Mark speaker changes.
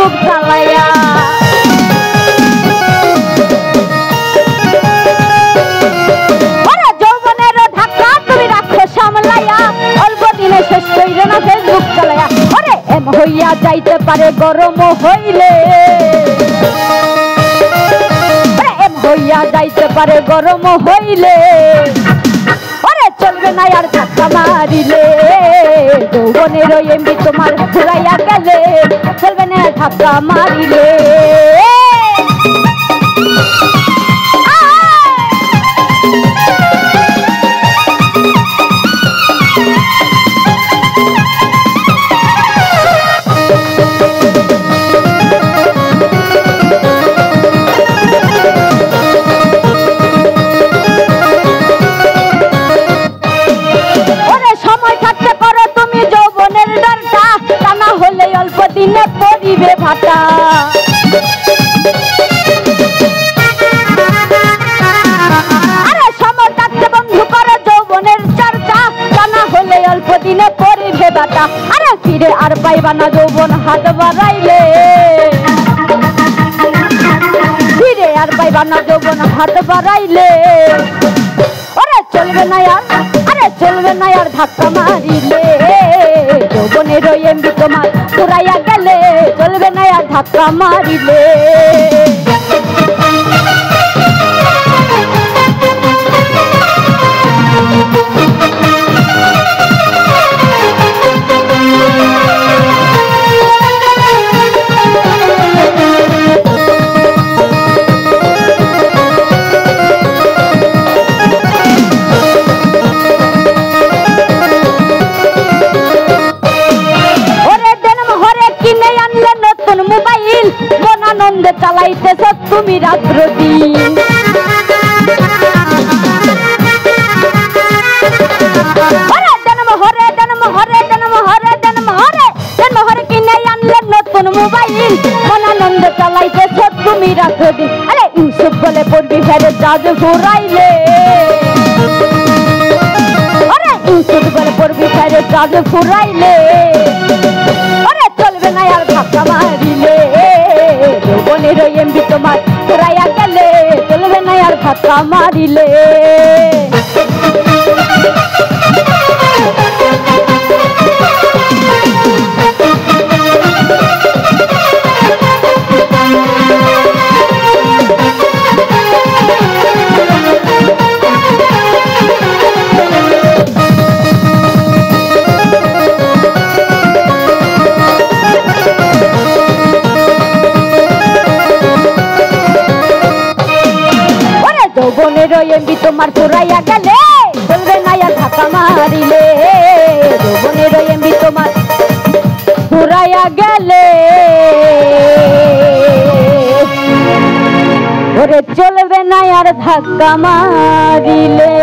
Speaker 1: Facebook চালাইয়া। ওরে যৌবনের ধাক্কা তুমি রাখো সামলাইয়া, অল্প দিনে শেষ কইরে না ফেসবুক চালাইয়া। ওরে এম হইয়া যাইতে পারে গরম হইলে, এম হইয়া যাইতে পারে গরম হইলে। ওরে চলবে না আর ধাক্কা মারিলে, যৌবনের এমবি তোমার ঘুরাইয়া গেলে, চলবে না ধাক্কা মারিলে। দিনে পরিবে ভাটা, আরে সময় থাকতে বন্ধু করে যৌবনের চর্চা, জানা হলে অল্প দিনে পরিবে ভাটা। আরে ফিরে আর পাইবা না যৌবন হাত বাড়াইলে, ফিরে আর পাইবা না যৌবন হাত বাড়াইলে। ওরে চলবে না আর, আরে চলবে না আর ধাক্কা মারিলে, যৌবনের এমবি তোমার ঘুরাইয়া গেলে, চলবে না আর ধাক্কা মারিলে। মন আনন্দে চালাইতেছ তুমি রাত্র দিন, জন্ম হরে জন্ম হরে জন্ম হরে জন্ম হরে জন্ম হরে কিনে আনলে নতুন মোবাইল, মন আনন্দে চালাইতেছ তুমি রাত্র দিন। আরে ইউসুফ বলে পড়বি ফেরে জাজ ঘুরাইলে, আরে ইউসুফ বলে পড়বি ফেরে জাজ ঘুরাইলে। আরে চলবে না আর ধাক্কা মারিলে, যৌবনের এমবি তোমার ঘুরাইয়া গেলে, চলবে না আর ধাক্কা মারিলে। যৌবনের এমবি তোমার ঘুরাইয়া গেলে, চলবে না আর ধাক্কা মারিলে, যৌবনের এমবি তোমার ঘুরাইয়া গেলে, ওরে চলবে না আর ধাক্কা মারিলে।